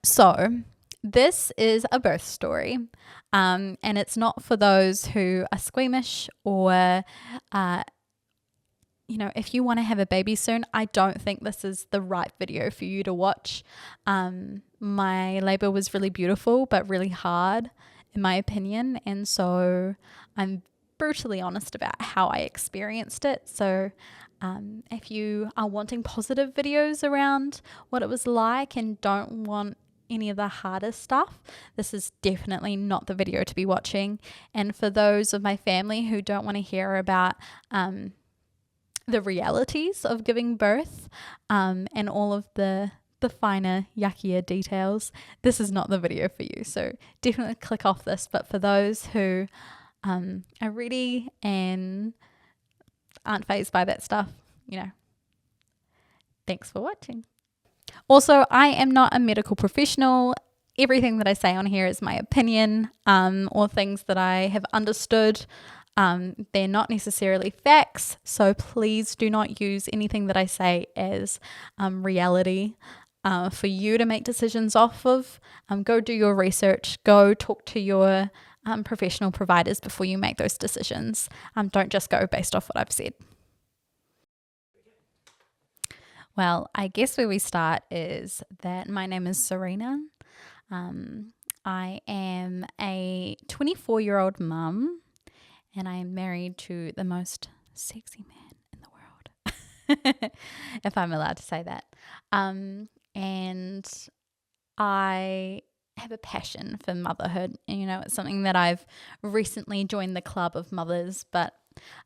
So this is a birth story, and it's not for those who are squeamish or, if you want to have a baby soon. I don't think this is the right video for you to watch. My labor was really beautiful, but really hard, in my opinion, and so I'm brutally honest about how I experienced it. So if you are wanting positive videos around what it was like and don't want any of the harder stuff, this is definitely not the video to be watching. And for those of my family who don't want to hear about the realities of giving birth and all of the finer, yuckier details, this is not the video for you. So definitely click off this. But for those who are ready and aren't fazed by that stuff, thanks for watching. Also, I am not a medical professional. Everything that I say on here is my opinion or things that I have understood. They're not necessarily facts, so please do not use anything that I say as reality for you to make decisions off of. Go do your research. Go talk to your professional providers before you make those decisions. Don't just go based off what I've said. Well, I guess where we start is that my name is Serena. I am a 24-year-old mum, and I am married to the most sexy man in the world, if I'm allowed to say that. And I have a passion for motherhood. It's something that I've recently joined the club of mothers, but,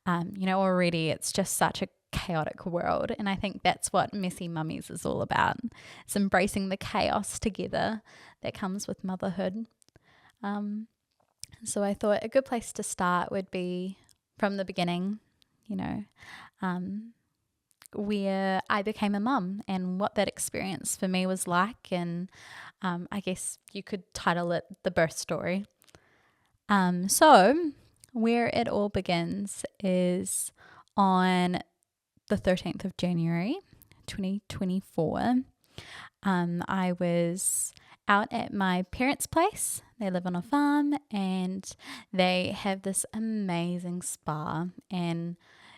already it's just such a chaotic world. And I think that's what Messy Mummies is all about. It's embracing the chaos together that comes with motherhood. So I thought a good place to start would be from the beginning, where I became a mum and what that experience for me was like. And I guess you could title it the birth story. So where it all begins is on the 13th of January 2024. I was out at my parents' place. They live on a farm and they have this amazing spa. And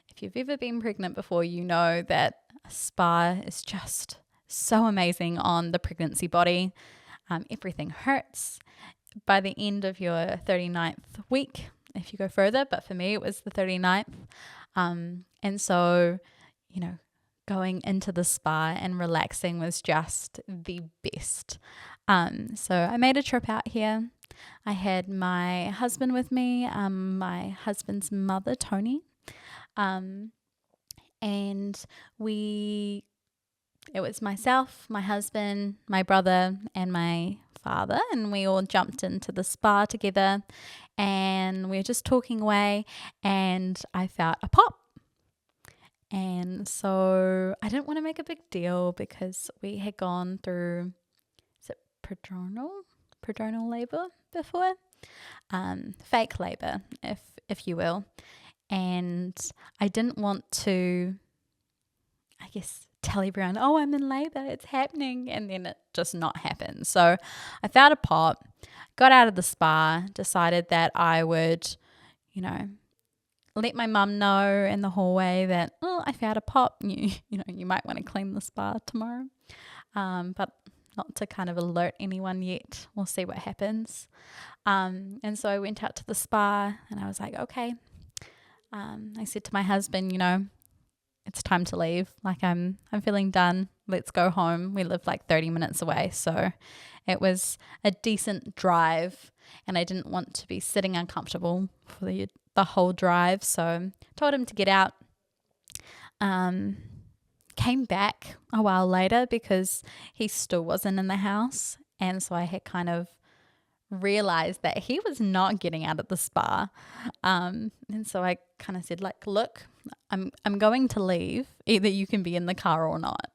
if you've ever been pregnant before, you know that a spa is just so amazing on the pregnancy body. Everything hurts by the end of your 39th week, if you go further. But for me, it was the 39th. And so, going into the spa and relaxing was just the best. So I made a trip out here. I had my husband with me, my husband's mother, Tony. And it was myself, my husband, my brother, and my father, and we all jumped into the spa together, and we were just talking away, and I felt a pop. And so I didn't want to make a big deal because we had gone through, is it prodronal labor before? Fake labor, if you will. And I didn't want to, I guess, tell everyone, oh, I'm in labor, it's happening, and then it just not happen. So I found a pop, got out of the spa, decided that I would, let my mum know in the hallway that, oh, I found a pop. You might want to clean the spa tomorrow. But not to kind of alert anyone yet. We'll see what happens. And so I went out to the spa and I was like, okay. I said to my husband, it's time to leave. Like I'm feeling done. Let's go home. We live like 30 minutes away. So it was a decent drive and I didn't want to be sitting uncomfortable for the whole drive. So told him to get out. Came back a while later because he still wasn't in the house. And so I had kind of realized that he was not getting out of the spa. And so I kind of said, like, look, I'm going to leave. Either you can be in the car or not.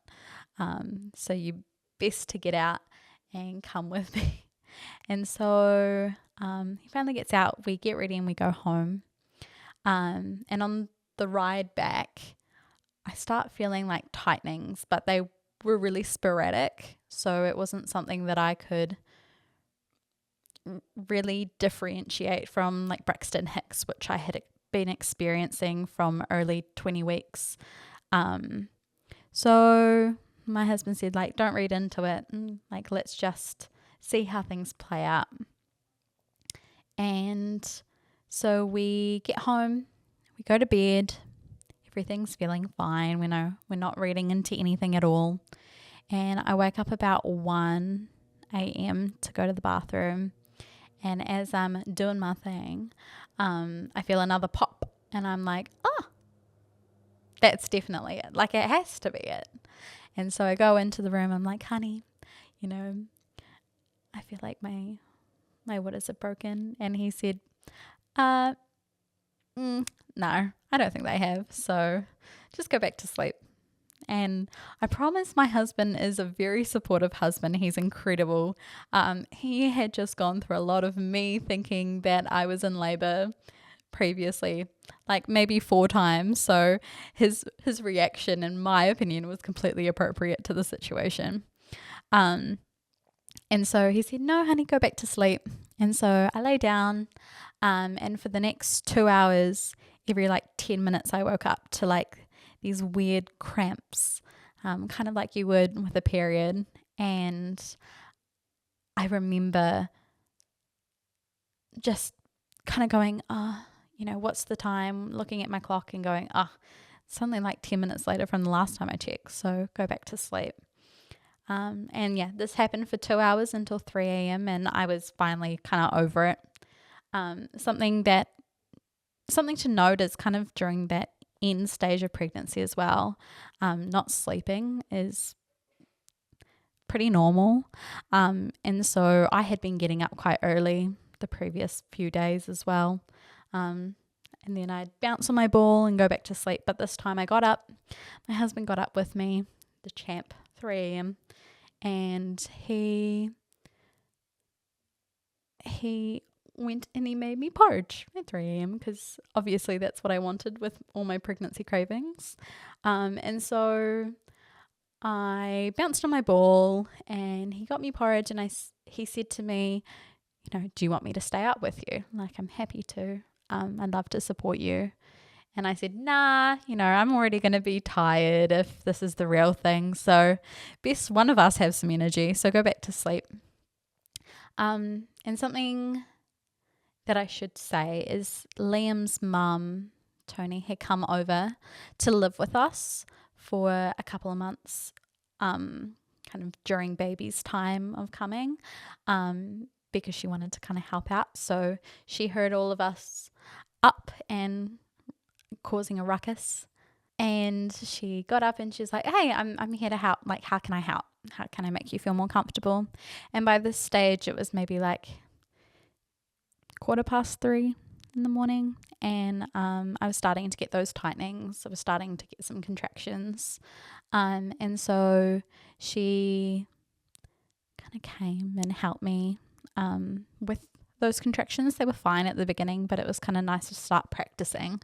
So you best to get out and come with me. And so he finally gets out. We get ready and we go home. And on the ride back, I start feeling like tightenings, but they were really sporadic. So it wasn't something that I could really differentiate from like Braxton Hicks, which I had been experiencing from early 20 weeks. So my husband said, like, don't read into it. Like, let's just see how things play out. And so we get home, we go to bed, everything's feeling fine. We know we're not reading into anything at all. And I wake up about 1 a.m. to go to the bathroom. And as I'm doing my thing, I feel another pop. And I'm like, oh, that's definitely it. Like, it has to be it. And so I go into the room. I'm like, honey, I feel like my waters are broken. And he said, no, I don't think they have. So just go back to sleep. And I promise my husband is a very supportive husband. He's incredible. He had just gone through a lot of me thinking that I was in labor previously, like maybe 4 times. So his reaction, in my opinion, was completely appropriate to the situation. And so he said, no, honey, go back to sleep. And so I lay down, and for the next 2 hours, every like 10 minutes, I woke up to like these weird cramps, kind of like you would with a period. And I remember just kind of going, what's the time? Looking at my clock and going, it's only like 10 minutes later from the last time I checked. So go back to sleep. And yeah, this happened for 2 hours until 3 a.m. and I was finally kind of over it. Something to note is kind of during that end stage of pregnancy as well, not sleeping is pretty normal. And so I had been getting up quite early the previous few days as well. And then I'd bounce on my ball and go back to sleep. But this time I got up. My husband got up with me, the champ, 3 a.m. And he went and he made me porridge at 3 a.m. because obviously that's what I wanted with all my pregnancy cravings. And so I bounced on my ball and he got me porridge and he said to me, do you want me to stay up with you? Like, I'm happy to. I'd love to support you. And I said, nah, I'm already going to be tired if this is the real thing. So best one of us have some energy. So go back to sleep. And something that I should say is Liam's mum, Tony, had come over to live with us for a couple of months, kind of during baby's time of coming, because she wanted to kind of help out. So she heard all of us up and causing a ruckus, and she got up and she's like, hey, I'm here to help. Like, how can I help? How can I make you feel more comfortable? And by this stage it was maybe like 3:15 in the morning, and I was starting to get those tightenings. I was starting to get some contractions, and so she kind of came and helped me with those contractions. They were fine at the beginning, but it was kind of nice to start practicing.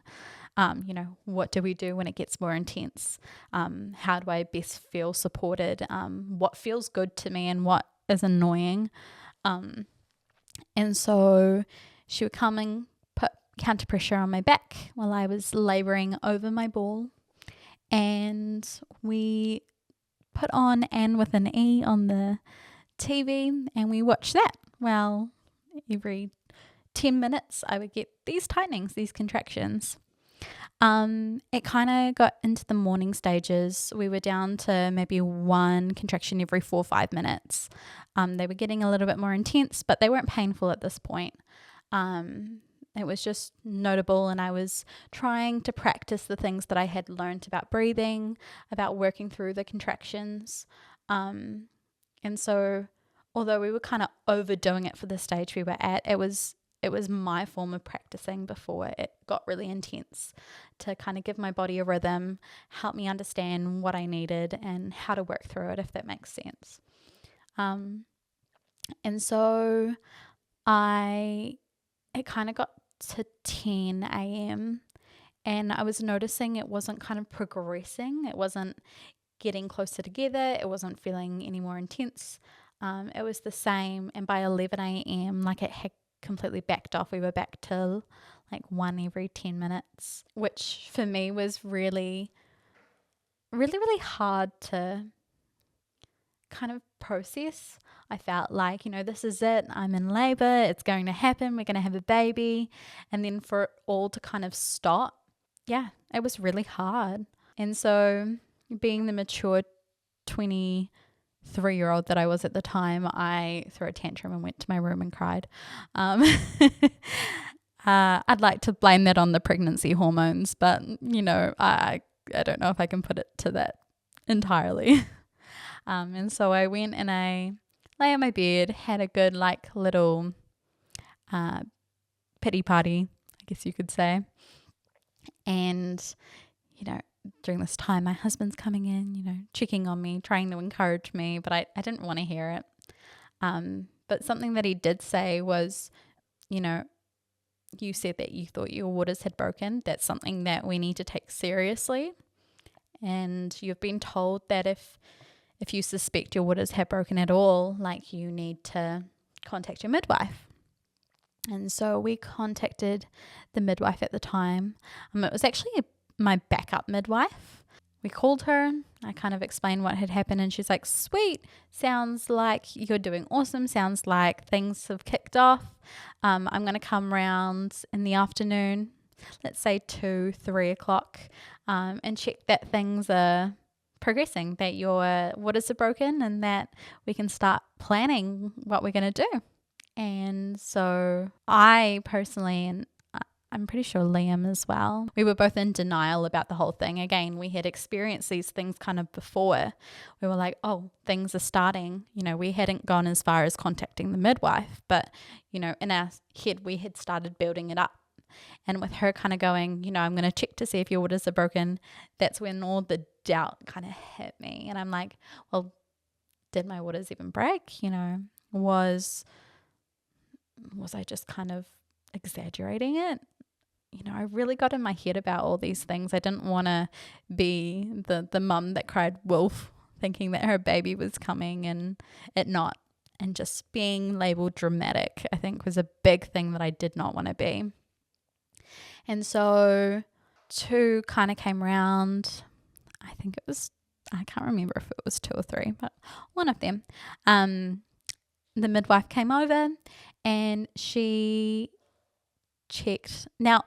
What do we do when it gets more intense? How do I best feel supported? What feels good to me and what is annoying? And so she would come and put counter pressure on my back while I was labouring over my ball. And we put on Anne with an E on the TV and we watched that. Well, every 10 minutes I would get these tightenings, these contractions. It kind of got into the morning stages. We were down to maybe 1 contraction every 4 or 5 minutes. They were getting a little bit more intense, but they weren't painful at this point. It was just notable, and I was trying to practice the things that I had learned about breathing, about working through the contractions. And so although we were kind of overdoing it for the stage we were at, it was my form of practicing before it got really intense, to kind of give my body a rhythm, help me understand what I needed and how to work through it, if that makes sense. And so it kind of got to 10 a.m. and I was noticing it wasn't kind of progressing. It wasn't getting closer together. It wasn't feeling any more intense. It was the same. And by 11 a.m., like it had completely backed off. We were back to like one every 10 minutes, which for me was really, really, really hard to kind of process. I felt like, this is it. I'm in labor. It's going to happen. We're going to have a baby. And then for it all to kind of stop, yeah, it was really hard. And so being the mature 23-year-old that I was at the time, I threw a tantrum and went to my room and cried. I'd like to blame that on the pregnancy hormones, but, I don't know if I can put it to that entirely. And so I went and I lay on my bed, had a good little pity party, I guess you could say. And, during this time, my husband's coming in, checking on me, trying to encourage me, but I didn't want to hear it. But something that he did say was, you said that you thought your waters had broken. That's something that we need to take seriously. And you've been told that if you suspect your waters have broken at all, you need to contact your midwife. And so we contacted the midwife at the time. It was actually my backup midwife. We called her. I kind of explained what had happened, and she's like, sweet, sounds like you're doing awesome. Sounds like things have kicked off. I'm going to come round in the afternoon, let's say 2-3 o'clock, and check that things are progressing, that your waters are broken, and that we can start planning what we're going to do. And so I personally, and I'm pretty sure Liam as well, we were both in denial about the whole thing. Again, we had experienced these things kind of before. We were like, oh, things are starting. We hadn't gone as far as contacting the midwife, but, in our head, we had started building it up. And with her kind of going, I'm going to check to see if your waters are broken, that's when all the doubt kind of hit me. And I'm like, well, did my waters even break? Was I just kind of exaggerating it? I really got in my head about all these things. I didn't want to be the mum that cried wolf, thinking that her baby was coming and it not. And just being labeled dramatic, I think, was a big thing that I did not want to be. And so 2 kind of came around. I think it was, I can't remember if it was 2 or 3, but one of them. The midwife came over and she checked. Now,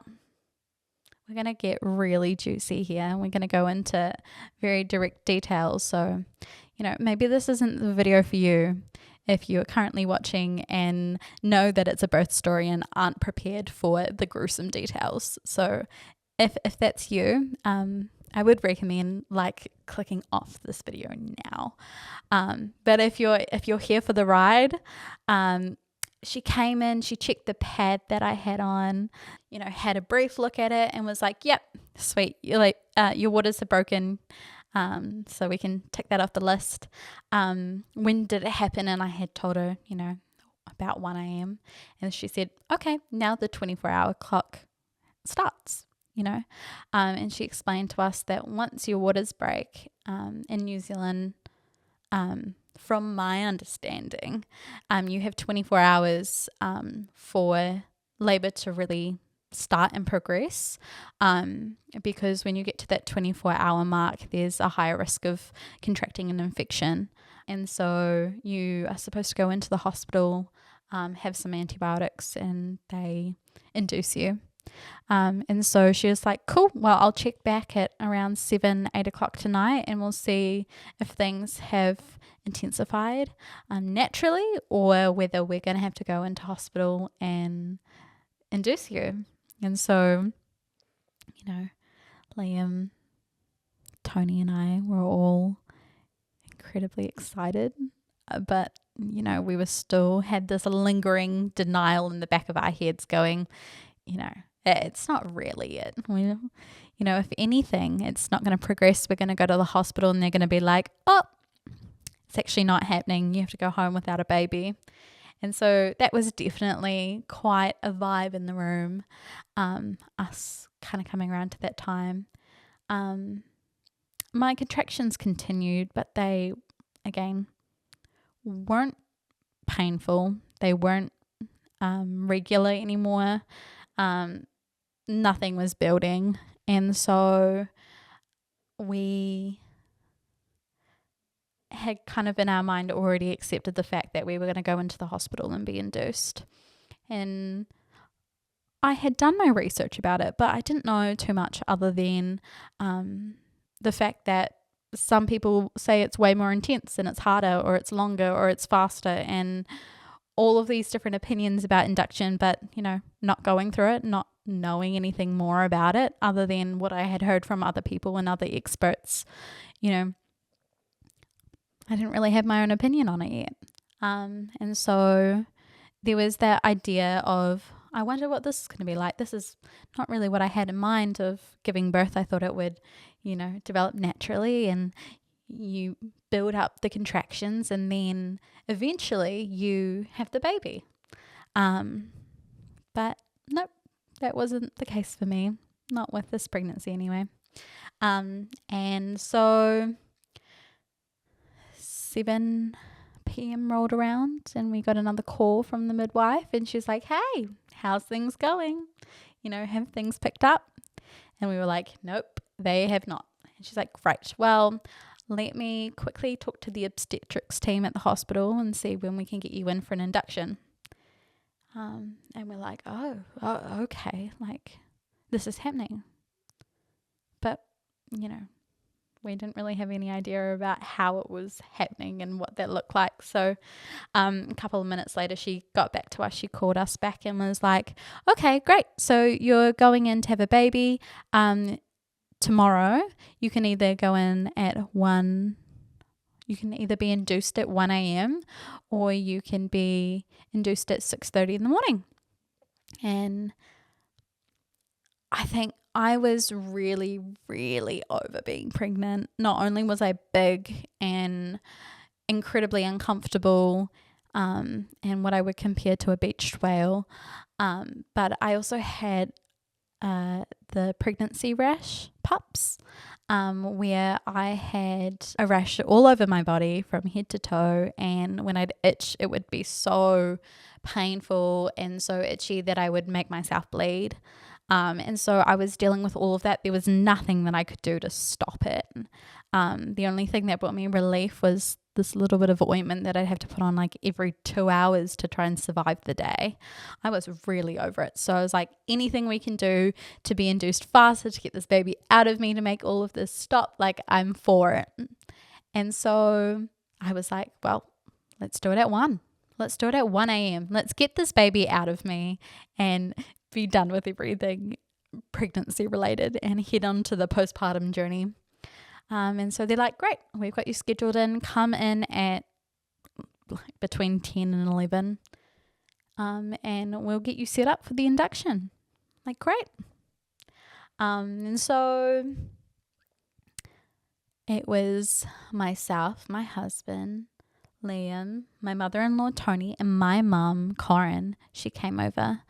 we're going to get really juicy here. We're going to go into very direct details. So, maybe this isn't the video for you if you are currently watching and know that it's a birth story and aren't prepared for the gruesome details. So if that's you, I would recommend clicking off this video now. But if you're here for the ride, she came in, she checked the pad that I had on, had a brief look at it and was like, yep, sweet. Your waters are broken. So we can tick that off the list. When did it happen? And I had told her, about 1 a.m. And she said, okay, now the 24-hour clock starts, and she explained to us that once your waters break, in New Zealand, from my understanding, you have 24 hours for labour to really start and progress, because when you get to that 24-hour mark, there's a higher risk of contracting an infection. And so you are supposed to go into the hospital, have some antibiotics, and they induce you. And so she was like, cool, well, I'll check back at around 7-8 o'clock tonight and we'll see if things have intensified naturally, or whether we're going to have to go into hospital and induce you. And so, Liam, Tony and I were all incredibly excited, but we were still had this lingering denial in the back of our heads going, it's not really it. If anything, it's not going to progress. We're going to go to the hospital and they're going to be like, oh, it's actually not happening. You have to go home without a baby. And so that was definitely quite a vibe in the room, us kind of coming around to that time. my contractions continued, but they, again, weren't painful. They weren't regular anymore. Nothing was building. And so we had kind of in our mind already accepted the fact that we were going to go into the hospital and be induced. And I had done my research about it, but I didn't know too much other than the fact that some people say it's way more intense and it's harder or it's longer or it's faster, and all of these different opinions about induction, but, not going through it, not knowing anything more about it other than what I had heard from other people and other experts. I didn't really have my own opinion on it yet. And so there was that idea of, I wonder what this is going to be like. This is not really what I had in mind of giving birth. I thought it would, develop naturally and you build up the contractions and then eventually you have the baby. But nope, that wasn't the case for me. Not with this pregnancy anyway. And so 7 p.m. rolled around and we got another call from the midwife, and she's like, "Hey, how's things going? Have things picked up?" And we were like, "Nope, they have not." And she's like, "Great. Well, let me quickly talk to the obstetrics team at the hospital and see when we can get you in for an induction." And we're like, oh, okay, like this is happening. But, we didn't really have any idea about how it was happening and what that looked like. So a couple of minutes later, she got back to us. She called us back and was like, "Okay, great. So you're going in to have a baby tomorrow. You can either go in at 1, you can either be induced at 1 a.m. or you can be induced at 6:30 in the morning." And I think I was really, really over being pregnant. Not only was I big and incredibly uncomfortable, and what I would compare to a beached whale, but I also had the pregnancy rash pups, where I had a rash all over my body from head to toe, and when I'd itch, it would be so painful and so itchy that I would make myself bleed. And so I was dealing with all of that. There was nothing that I could do to stop it. The only thing that brought me relief was this little bit of ointment that I'd have to put on like every 2 hours to try and survive the day. I was really over it. So I was like, anything we can do to be induced faster, to get this baby out of me, to make all of this stop, like I'm for it. And so I was like, well, let's do it at 1. Let's do it at 1 a.m. Let's get this baby out of me and be done with everything pregnancy related and head on to the postpartum journey. And so they're like, "Great, we've got you scheduled in. Come in at like between 10 and 11 and we'll get you set up for the induction." Like, great. And so it was myself, my husband, Liam, my mother-in-law, Tony, and my mum, Corinne. She came over.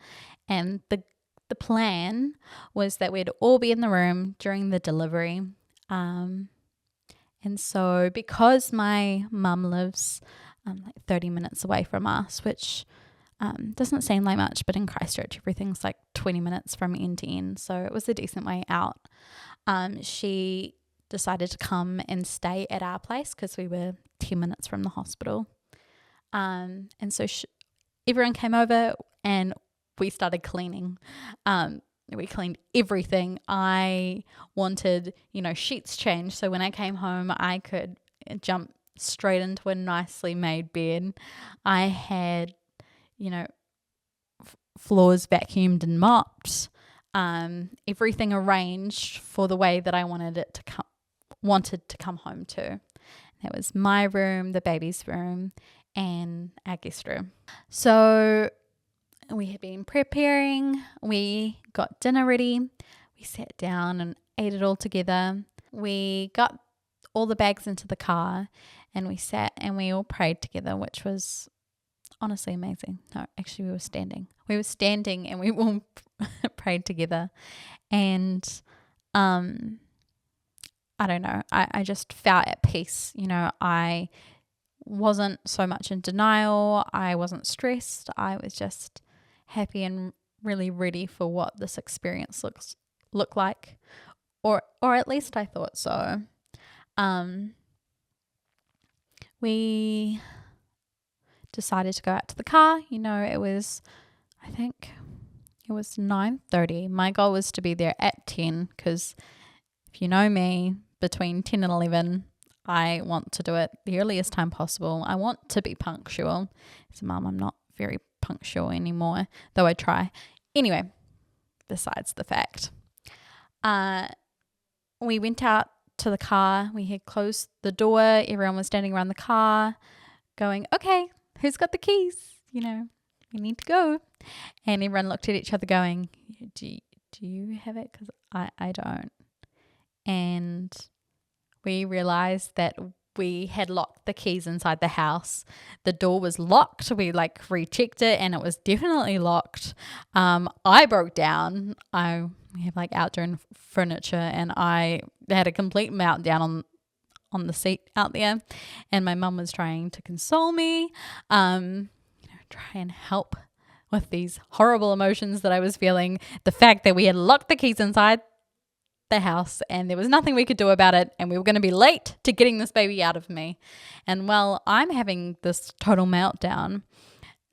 And the plan was that we'd all be in the room during the delivery. And so because my mum lives like 30 minutes away from us, which doesn't seem like much, but in Christchurch, everything's like 20 minutes from end to end. So it was a decent way out. She decided to come and stay at our place because we were 10 minutes from the hospital. And so everyone came over and we started cleaning. We cleaned everything. I wanted, sheets changed. So when I came home, I could jump straight into a nicely made bed. I had, floors vacuumed and mopped. Everything arranged for the way that I wanted to come home to. That was my room, the baby's room, and our guest room. So we had been preparing. We got dinner ready. We sat down and ate it all together. We got all the bags into the car and we sat and we all prayed together, which was honestly amazing. No, actually we were standing. We were standing and we all prayed together. And I don't know, I just felt at peace. I wasn't so much in denial. I wasn't stressed. I was just happy and really ready for what this experience look like, or at least I thought so. We decided to go out to the car. It was, I think it was 9:30. My goal was to be there at 10 because if you know me, between 10 and 11, I want to do it the earliest time possible. I want to be punctual. As a mum, I'm not very punctual anymore, though I try. Anyway, besides the fact. We went out to the car. We had closed the door. Everyone was standing around the car going, okay, who's got the keys? We need to go. And everyone looked at each other going, do you have it? Because I don't. And we realized that we had locked the keys inside the house. The door was locked. We rechecked it and it was definitely locked. I broke down. We have outdoor furniture and I had a complete meltdown on the seat out there, and my mum was trying to console me, try and help with these horrible emotions that I was feeling. The fact that we had locked the keys inside the house and there was nothing we could do about it, and we were going to be late to getting this baby out of me. And while I'm having this total meltdown,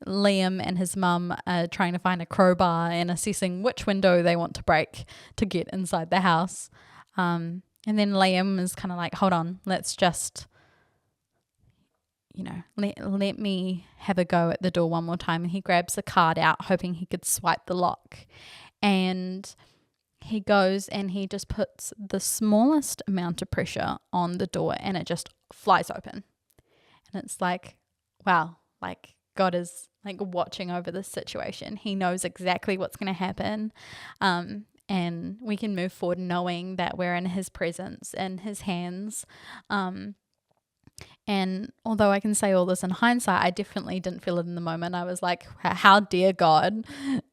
Liam and his mum are trying to find a crowbar and assessing which window they want to break to get inside the house. And then Liam is kind of like, hold on, let's just, let me have a go at the door one more time. And he grabs the card out, hoping he could swipe the lock. And he goes and he just puts the smallest amount of pressure on the door and it just flies open. And it's like, wow, God is watching over this situation. He knows exactly what's going to happen. And we can move forward knowing that we're in his presence, in his hands. And although I can say all this in hindsight, I definitely didn't feel it in the moment. I was like, how dare God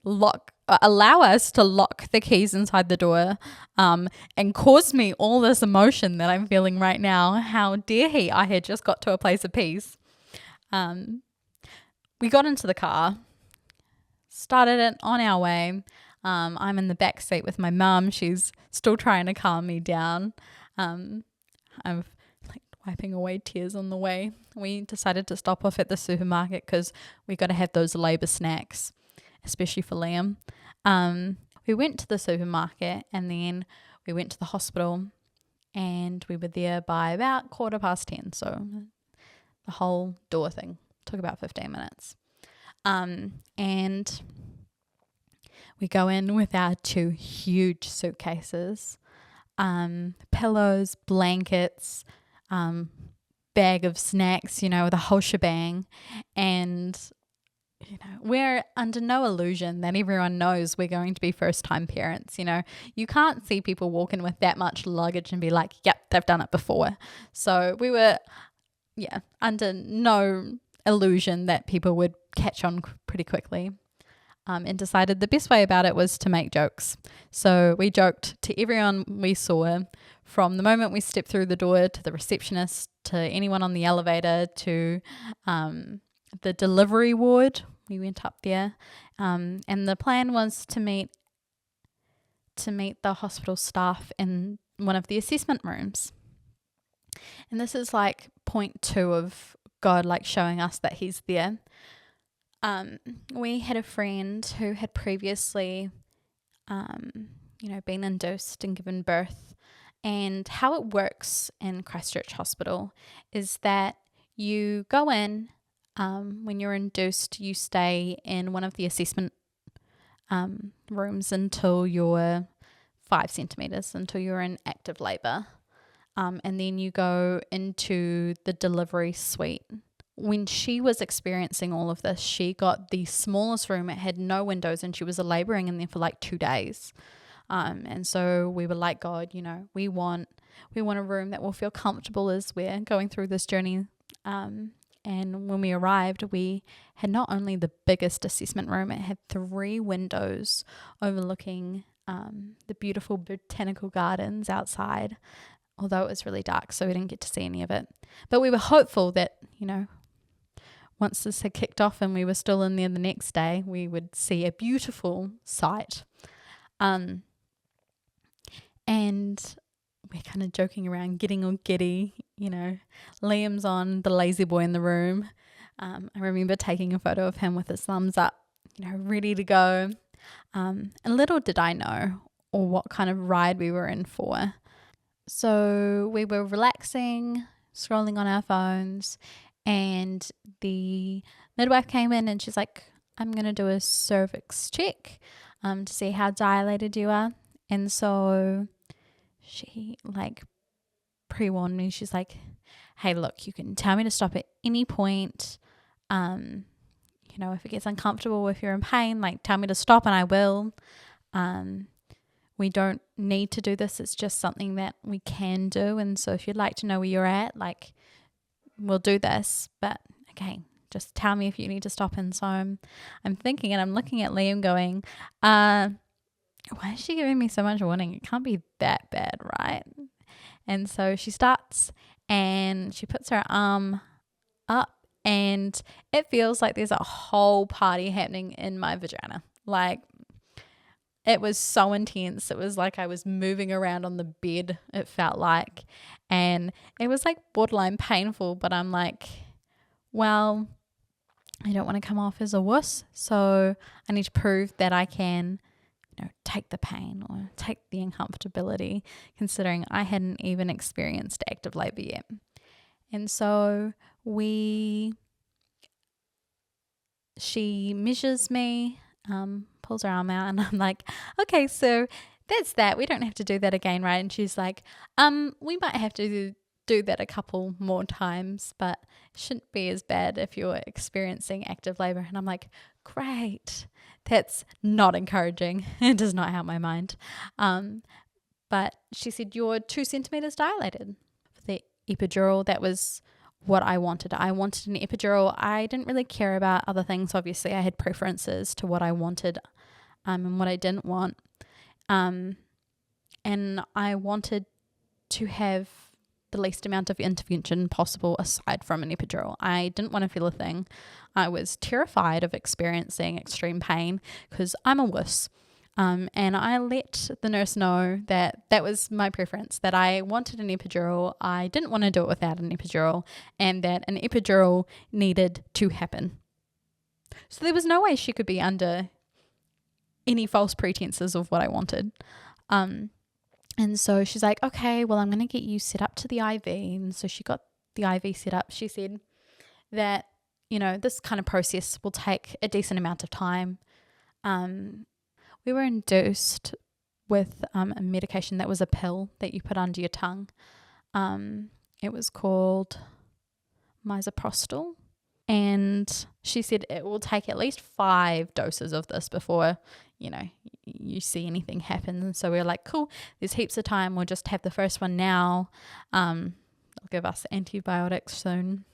allow us to lock the keys inside the door and cause me all this emotion that I'm feeling right now. How dare he? I had just got to a place of peace. We got into the car, started it on our way. I'm in the back seat with my mum. She's still trying to calm me down. I'm wiping away tears on the way. We decided to stop off at the supermarket because we got to have those labour snacks, especially for Liam. We went to the supermarket and then we went to the hospital, and we were there by about 10:15. So the whole door thing took about 15 minutes. And we go in with our 2 huge suitcases, pillows, blankets, bag of snacks, the whole shebang. And, we're under no illusion that everyone knows we're going to be first-time parents. You can't see people walking with that much luggage and be like, yep, they've done it before. So we were, under no illusion that people would catch on pretty quickly. And decided the best way about it was to make jokes. So we joked to everyone we saw, from the moment we stepped through the door to the receptionist, to anyone on the elevator, to the delivery ward. We went up there, and the plan was to meet the hospital staff in one of the assessment rooms. And this is point 2 of God showing us that he's there. We had a friend who had previously, been induced and given birth. And how it works in Christchurch Hospital is that you go in, when you're induced, you stay in one of the assessment rooms until you're 5 centimetres, until you're in active labour. And then you go into the delivery suite. When she was experiencing all of this, she got the smallest room. It had no windows and she was labouring in there for 2 days. And so we were like, God, we want a room that will feel comfortable as we're going through this journey. And when we arrived, we had not only the biggest assessment room, it had 3 windows overlooking the beautiful botanical gardens outside. although it was really dark, so we didn't get to see any of it. But we were hopeful that, once this had kicked off and we were still in there the next day, we would see a beautiful sight. And we're kind of joking around, getting all giddy, Liam's on the lazy boy in the room. I remember taking a photo of him with his thumbs up, ready to go. And little did I know or what kind of ride we were in for. So we were relaxing, scrolling on our phones, and the midwife came in and she's like, I'm going to do a cervix check to see how dilated you are. And so she pre-warned me. She's like, hey, look, you can tell me to stop at any point. If it gets uncomfortable, if you're in pain, tell me to stop and I will. We don't need to do this. It's just something that we can do. And so if you'd like to know where you're at, we'll do this. But okay, just tell me if you need to stop. And so I'm thinking, and I'm looking at Liam going, why is she giving me so much warning? It can't be that bad, right? And so she starts and she puts her arm up, and it feels like there's a whole party happening in my vagina. It was so intense. It was like I was moving around on the bed, it felt like. And it was borderline painful, but I'm like, well, I don't want to come off as a wuss. So I need to prove that I can, take the pain or take the uncomfortability, considering I hadn't even experienced active labor yet. And so she measures me, pulls her arm out, and I'm like, okay, so that's that. We don't have to do that again, right? And she's like, we might have to do that a couple more times, but it shouldn't be as bad if you're experiencing active labor. And I'm like, great. That's not encouraging. It does not help my mind. But she said, you're 2 centimeters dilated. For the epidural, that was what I wanted. I wanted an epidural. I didn't really care about other things. Obviously, I had preferences to what I wanted and what I didn't want. And I wanted to have the least amount of intervention possible aside from an epidural. I didn't want to feel a thing. I was terrified of experiencing extreme pain because I'm a wuss. And I let the nurse know that was my preference, that I wanted an epidural. I didn't want to do it without an epidural, and that an epidural needed to happen. So there was no way she could be under any false pretenses of what I wanted. And so she's like, okay, well, I'm going to get you set up to the IV. And so she got the IV set up. She said that, this kind of process will take a decent amount of time. We were induced with a medication that was a pill that you put under your tongue. It was called misoprostol. And she said it will take at least 5 doses of this before, you see anything happen. And so we were like, cool, there's heaps of time. We'll just have the first one now. They'll give us antibiotics soon.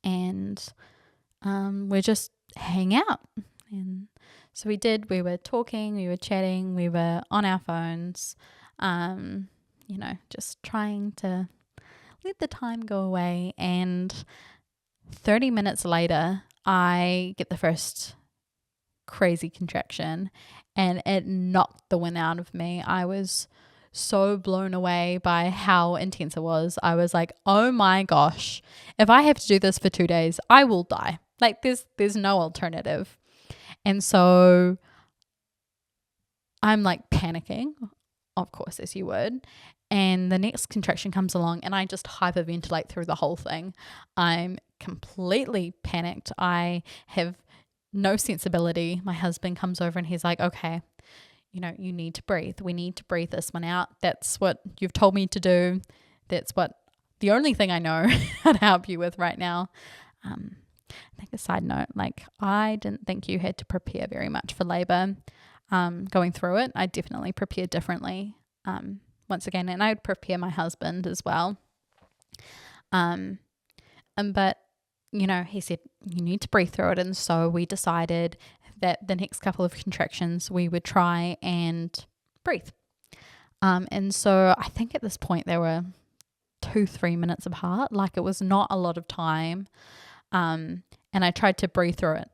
And we'll just hang out. And so we did. We were talking, we were chatting, we were on our phones, just trying to let the time go away. And 30 minutes later, I get the first crazy contraction, and it knocked the wind out of me. I was so blown away by how intense it was. I was like, oh my gosh, if I have to do this for 2 days, I will die. There's no alternative. And so I'm panicking, of course, as you would. And the next contraction comes along and I just hyperventilate through the whole thing. I'm completely panicked. I have no sensibility. My husband comes over and he's like, okay, you need to breathe. We need to breathe this one out. That's what you've told me to do. That's the only thing I know how to help you with right now. I think a side note, I didn't think you had to prepare very much for labor. Going through it, I definitely prepared differently. Once again, and I would prepare my husband as well. But he said, you need to breathe through it. And so we decided that the next couple of contractions we would try and breathe. And so I think at this point they were 2-3 minutes apart. Like it was not a lot of time. And I tried to breathe through it.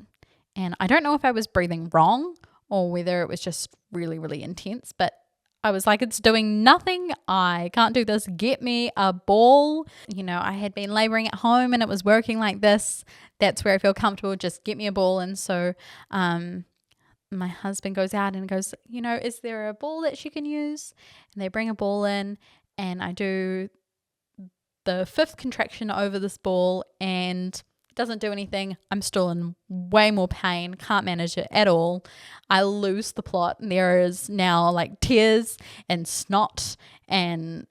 And I don't know if I was breathing wrong or whether it was just really, really intense, but I was like, it's doing nothing. I can't do this. Get me a ball. I had been laboring at home and it was working like this. That's where I feel comfortable. Just get me a ball. And so my husband goes out and goes, is there a ball that she can use? And they bring a ball in and I do the 5th contraction over this ball and it doesn't do anything. I'm still in way more pain, can't manage it at all. I lose the plot and there is now like tears and snot and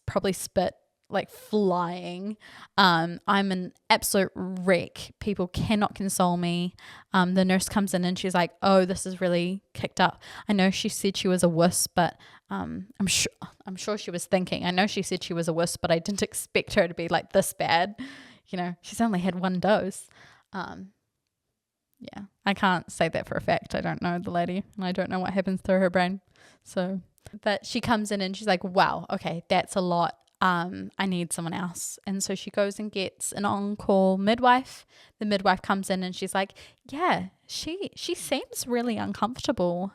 probably spit like flying. I'm an absolute wreck. People cannot console me. The nurse comes in and she's like, oh, this is really kicked up. I know she said she was a wuss, but I'm sure she was thinking, I know she said she was a wuss, but I didn't expect her to be like this bad. She's only had 1 dose. Yeah, I can't say that for a fact. I don't know the lady and I don't know what happens through her brain. So, but she comes in and she's like, wow, okay, that's a lot. I need someone else. And so she goes and gets an on-call midwife. The midwife comes in and she's like, yeah, she seems really uncomfortable.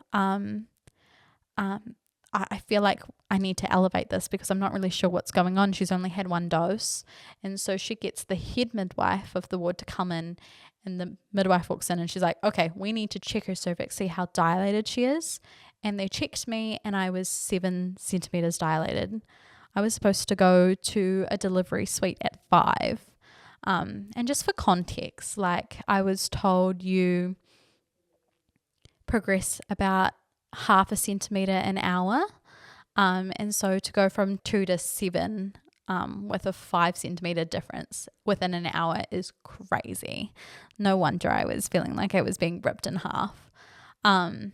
I feel like I need to elevate this because I'm not really sure what's going on. She's only had 1 dose. And so she gets the head midwife of the ward to come in and the midwife walks in and she's like, okay, we need to check her cervix, see how dilated she is. And they checked me and I was 7 centimeters dilated. I was supposed to go to a delivery suite at 5. And just for context, like I was told you progress about 0.5 centimeter an hour. And so to go from 2 to 7 with a 5 centimeter difference within an hour is crazy. No wonder I was feeling like I was being ripped in half. And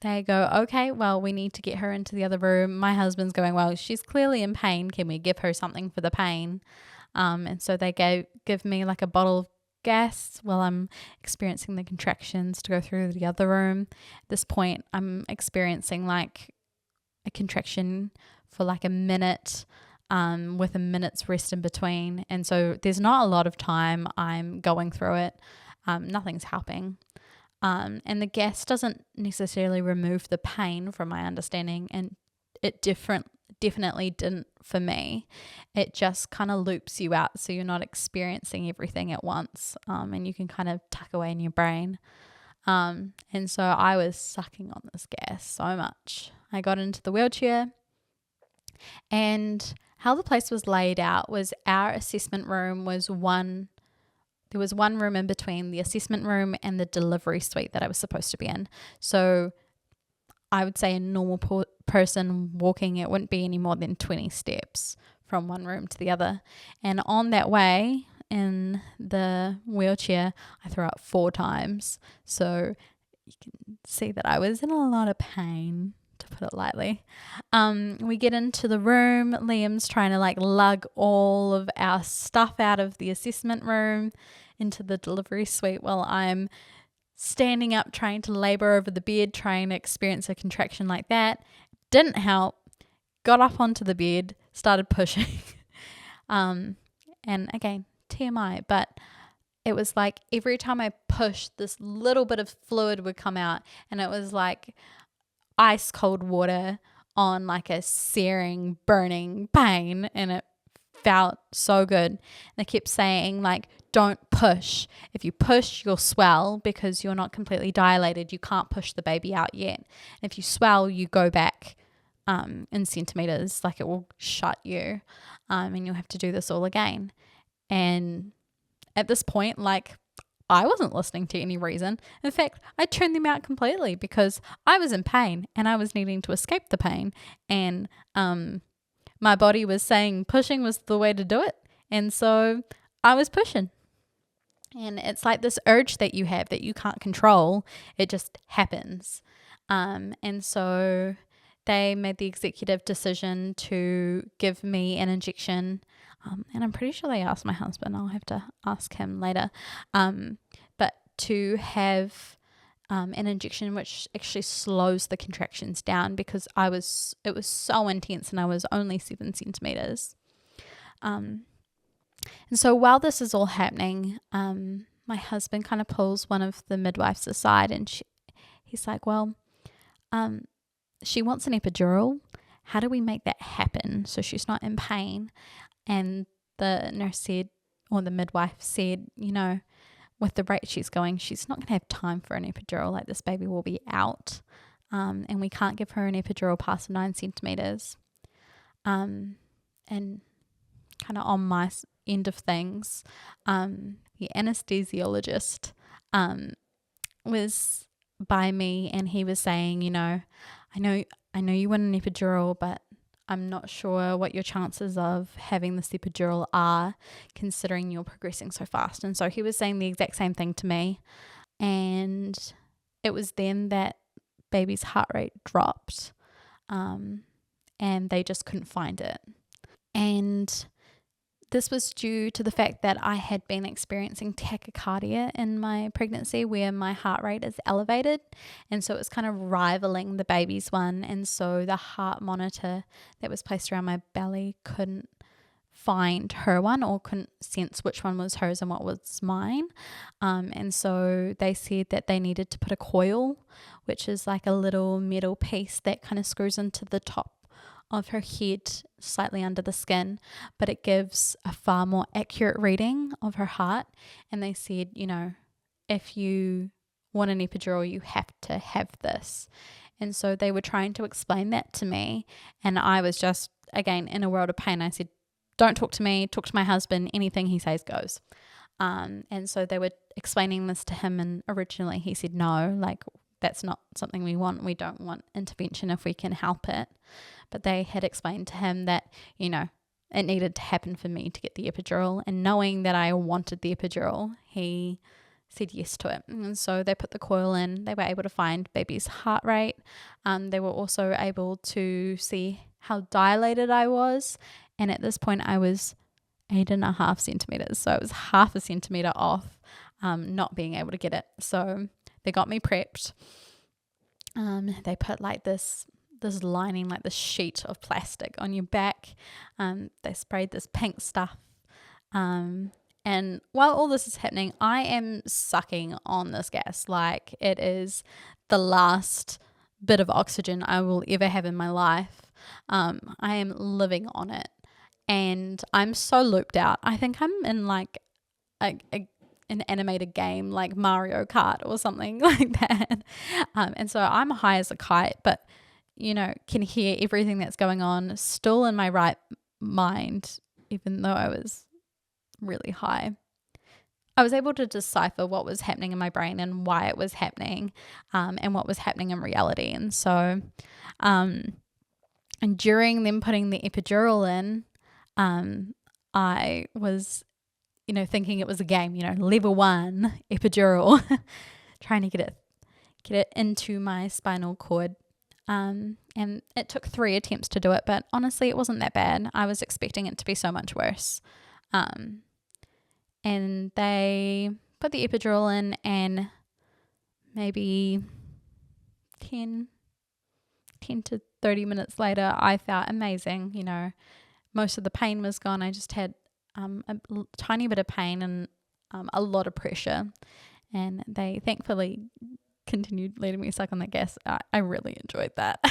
they go, okay, well, we need to get her into the other room. My husband's going, well, she's clearly in pain. Can we give her something for the pain? And so they give me like a bottle of gas while I'm experiencing the contractions to go through the other room. At this point, I'm experiencing like a contraction for like a minute with a minute's rest in between. And so there's not a lot of time I'm going through it. Nothing's helping. And the gas doesn't necessarily remove the pain from my understanding, and it definitely didn't for me. It just kind of loops you out so you're not experiencing everything at once, and you can kind of tuck away in your brain. And so I was sucking on this gas so much. I got into the wheelchair, and how the place was laid out was our assessment room was there was 1 room in between the assessment room and the delivery suite that I was supposed to be in. So I would say a normal person walking, it wouldn't be any more than 20 steps from one room to the other. And on that way in the wheelchair, I threw up 4 times. So you can see that I was in a lot of pain, to put it lightly. We get into the room. Liam's trying to like lug all of our stuff out of the assessment room into the delivery suite while I'm standing up trying to labor over the bed, trying to experience a contraction like that. Didn't help. Got up onto the bed, started pushing. And again, TMI, but it was like every time I pushed, this little bit of fluid would come out, and it was like ice cold water on like a searing, burning pain, and it felt so good. And they kept saying like, don't push. If you push, you'll swell because you're not completely dilated. You can't push the baby out yet. And if you swell, you go back in centimeters, like it will shut you, and you'll have to do this all again. And at this point, like, I wasn't listening to any reason. In fact, I turned them out completely because I was in pain and I was needing to escape the pain. And my body was saying pushing was the way to do it. And so I was pushing. And it's like this urge that you have that you can't control. It just happens. And so they made the executive decision to give me an injection. And I'm pretty sure they asked my husband. I'll have to ask him later. But to have an injection which actually slows the contractions down because it was so intense and I was only 7 centimeters. And so while this is all happening, my husband kind of pulls one of the midwives aside and he's like, well, she wants an epidural. How do we make that happen so she's not in pain? And the nurse said, or the midwife said, with the rate she's going, she's not going to have time for an epidural. Like, this baby will be out. And we can't give her an epidural past 9 centimeters. And kind of on my end of things, the anesthesiologist was by me, and he was saying, I know you want an epidural, but I'm not sure what your chances of having this epidural are, considering you're progressing so fast. And so he was saying the exact same thing to me. And it was then that baby's heart rate dropped, and they just couldn't find it. And this was due to the fact that I had been experiencing tachycardia in my pregnancy, where my heart rate is elevated. And so it was kind of rivaling the baby's one. And so the heart monitor that was placed around my belly couldn't find her one, or couldn't sense which one was hers and what was mine. And so they said that they needed to put a coil, which is like a little metal piece that kind of screws into the top of her head, slightly under the skin, but it gives a far more accurate reading of her heart. And they said, if you want an epidural, you have to have this. And so they were trying to explain that to me, and I was just, again, in a world of pain. I said, don't talk to me, talk to my husband, anything he says goes. And so they were explaining this to him, and originally he said, no, like, that's not something we want. We don't want intervention if we can help it. But they had explained to him that, it needed to happen for me to get the epidural. And knowing that I wanted the epidural, he said yes to it. And so they put the coil in. They were able to find baby's heart rate. They were also able to see how dilated I was. And at this point, I was 8.5 centimeters. So it was half a centimeter off not being able to get it. So they got me prepped. They put like this lining, like this sheet of plastic on your back. They sprayed this pink stuff. And while all this is happening, I am sucking on this gas. Like, it is the last bit of oxygen I will ever have in my life. I am living on it. And I'm so looped out. I think I'm in like an animated game like Mario Kart or something like that. And so I'm high as a kite, but, can hear everything that's going on, still in my right mind, even though I was really high. I was able to decipher what was happening in my brain and why it was happening, and what was happening in reality. And so, and during them putting the epidural in, I was, thinking it was a game, level 1 epidural, trying to get it into my spinal cord. And it took 3 attempts to do it, but honestly, it wasn't that bad. I was expecting it to be so much worse. And they put the epidural in, and maybe 10 to 30 minutes later, I felt amazing. Most of the pain was gone. I just had a tiny bit of pain and a lot of pressure. And they thankfully continued letting me suck on the gas. I really enjoyed that.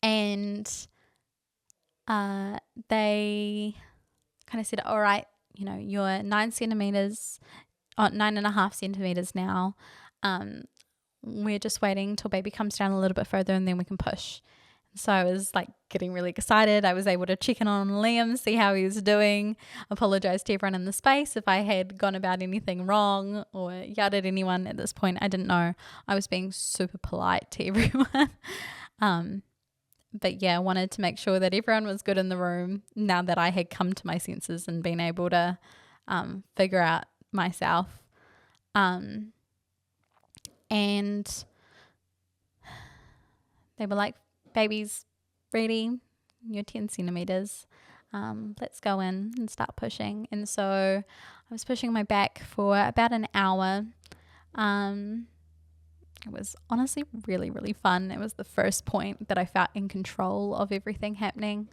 And they kind of said, all right, you're 9.5 centimeters now. We're just waiting till baby comes down a little bit further, and then we can push. So I was like getting really excited. I was able to check in on Liam, see how he was doing, apologize to everyone in the space if I had gone about anything wrong or yelled at anyone. At this point, I didn't know. I was being super polite to everyone. But yeah, I wanted to make sure that everyone was good in the room now that I had come to my senses and been able to figure out myself. And they were like, baby's ready, you're 10 centimeters. Let's go in and start pushing. And so I was pushing my back for about an hour. It was honestly really, really fun. It was the first point that I felt in control of everything happening.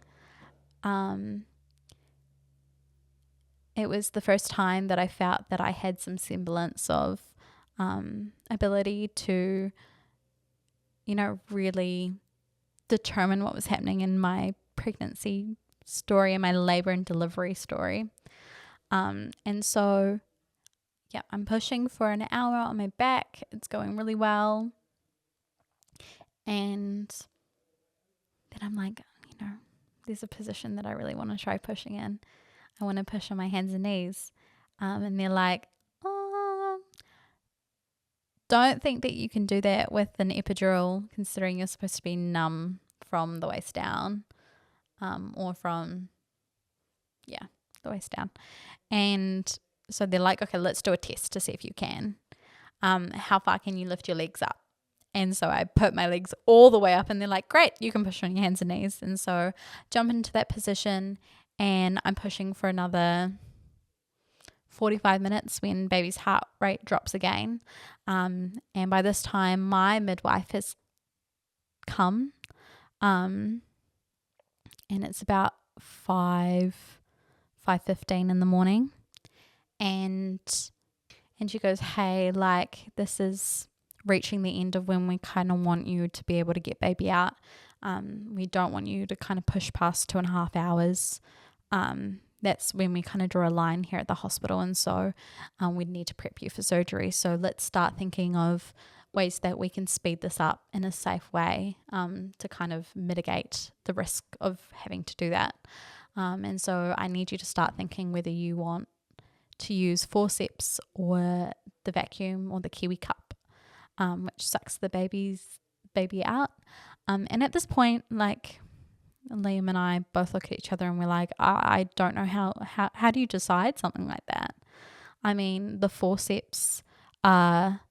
It was the first time that I felt that I had some semblance of ability to, really determine what was happening in my pregnancy story and my labor and delivery story. And so, yeah, I'm pushing for an hour on my back. It's going really well. And then I'm like, there's a position that I really want to try pushing in. I want to push on my hands and knees. And they're like, oh, don't think that you can do that with an epidural, considering you're supposed to be numb from the waist down, or from, the waist down. And so they're like, okay, let's do a test to see if you can. How far can you lift your legs up? And so I put my legs all the way up, and they're like, great, you can push on your hands and knees. And so jump into that position, and I'm pushing for another 45 minutes when baby's heart rate drops again. And by this time, my midwife has come, and it's about 5:15 in the morning. And she goes, hey, like, this is reaching the end of when we kind of want you to be able to get baby out. We don't want you to kind of push past 2.5 hours. That's when we kind of draw a line here at the hospital. And so we need to prep you for surgery. So let's start thinking of ways that we can speed this up in a safe way, to kind of mitigate the risk of having to do that. And so I need you to start thinking whether you want to use forceps or the vacuum or the Kiwi cup, which sucks the baby out. And at this point, like, Liam and I both look at each other and we're like, I don't know how do you decide something like that? I mean, the forceps are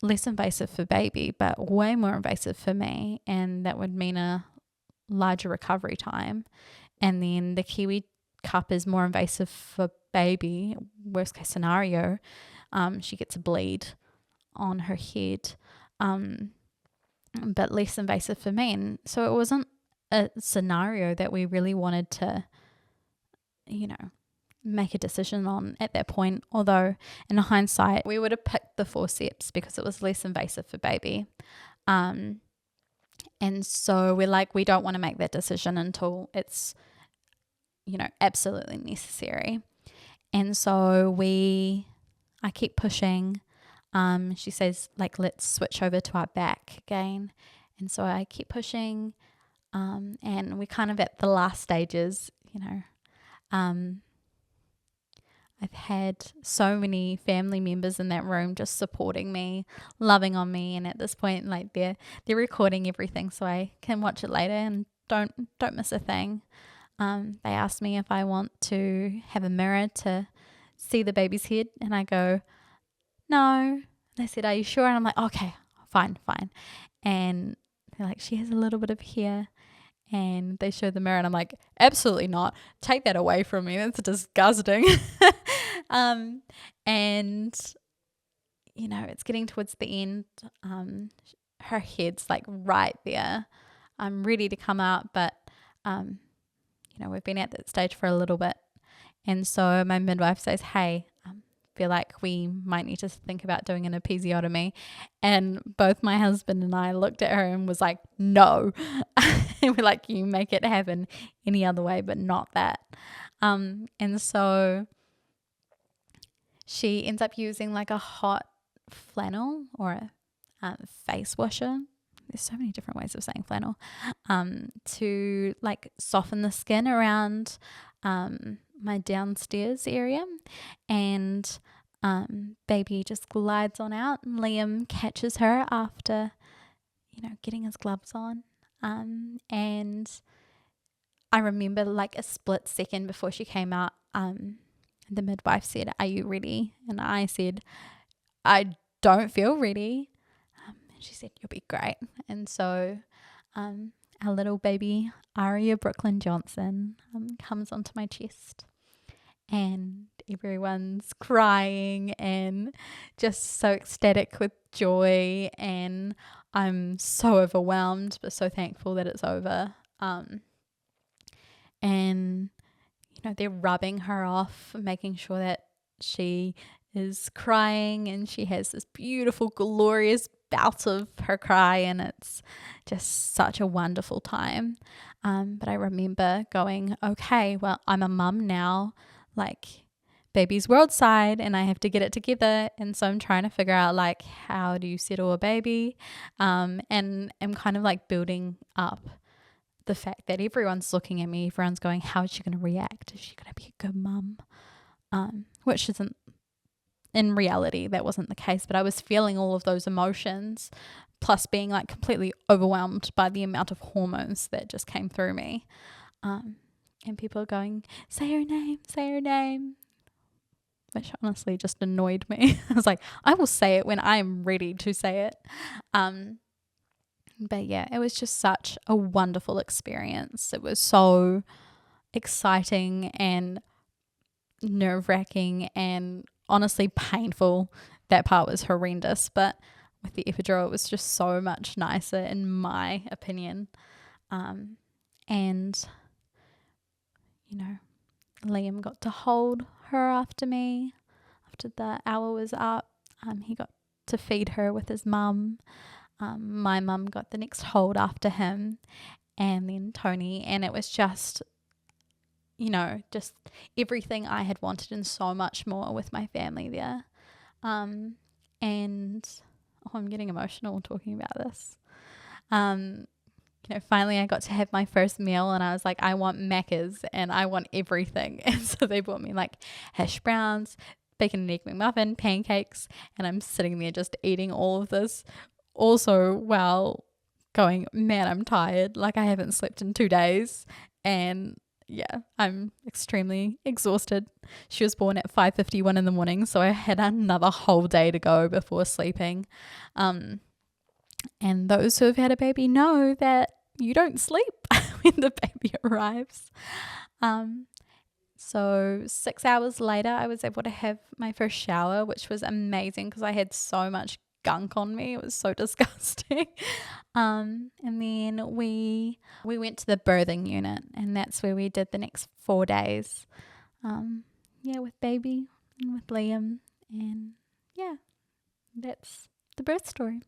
less invasive for baby, but way more invasive for me, and that would mean a larger recovery time. And then the Kiwi cup is more invasive for baby. Worst case scenario, she gets a bleed on her head, but less invasive for me. And so it wasn't a scenario that we really wanted to, make a decision on at that point. Although in hindsight, we would have picked the forceps because it was less invasive for baby. And so we're like, we don't want to make that decision until it's, absolutely necessary. And so I keep pushing. She says, like, let's switch over to our back again. And so I keep pushing, and we're kind of at the last stages, I've had so many family members in that room just supporting me, loving on me, and at this point, like, they're recording everything so I can watch it later and don't miss a thing. They asked me if I want to have a mirror to see the baby's head, and I go, no. They said, are you sure? And I'm like, okay, fine. And they're like, she has a little bit of hair. And they show the mirror, and I'm like, absolutely not. Take that away from me. That's disgusting. And, it's getting towards the end. Her head's like right there. I'm ready to come out, but, we've been at that stage for a little bit. And so my midwife says, hey, feel like we might need to think about doing an episiotomy. And both my husband and I looked at her and was like, no. And we're like, you make it happen any other way, but not that. And so she ends up using like a hot flannel or a face washer. There's so many different ways of saying flannel, to like soften the skin around my downstairs area. And baby just glides on out, and Liam catches her after, getting his gloves on. And I remember like a split second before she came out, the midwife said, are you ready? And I said, I don't feel ready. And she said, you'll be great. And so our little baby Aria Brooklyn Johnson comes onto my chest, and everyone's crying and just so ecstatic with joy, and I'm so overwhelmed but so thankful that it's over. And they're rubbing her off, making sure that she is crying, and she has this beautiful, glorious bout of her cry, and it's just such a wonderful time. But I remember going, okay, well, I'm a mum now, like baby's world side, and I have to get it together. And so I'm trying to figure out like, how do you settle a baby? And I'm kind of like building up the fact that everyone's looking at me, everyone's going, how is she going to react? Is she going to be a good mum? Which isn't, in reality, that wasn't the case, but I was feeling all of those emotions, plus being like completely overwhelmed by the amount of hormones that just came through me. And people are going, say her name, which honestly just annoyed me. I was like, I will say it when I'm ready to say it. But yeah, it was just such a wonderful experience. It was so exciting and nerve-wracking and honestly painful. That part was horrendous, but with the epidural, it was just so much nicer in my opinion. And Liam got to hold her after me. After the hour was up, he got to feed her with his mum. My mum got the next hold after him, and then Tony, and it was just just everything I had wanted and so much more with my family there. And I'm getting emotional talking about this. Finally I got to have my first meal, and I was like, I want Macca's and I want everything. And so they bought me like hash browns, bacon and egg McMuffin, pancakes, and I'm sitting there just eating all of this. Also, while going, man, I'm tired. Like, I haven't slept in 2 days, and yeah, I'm extremely exhausted. She was born at 5:51 in the morning, so I had another whole day to go before sleeping. And those who have had a baby know that you don't sleep when the baby arrives. So 6 hours later, I was able to have my first shower, which was amazing because I had so much gunk on me. It was so disgusting. And then we went to the birthing unit, and that's where we did the next 4 days. With baby and with Liam, and yeah, that's the birth story.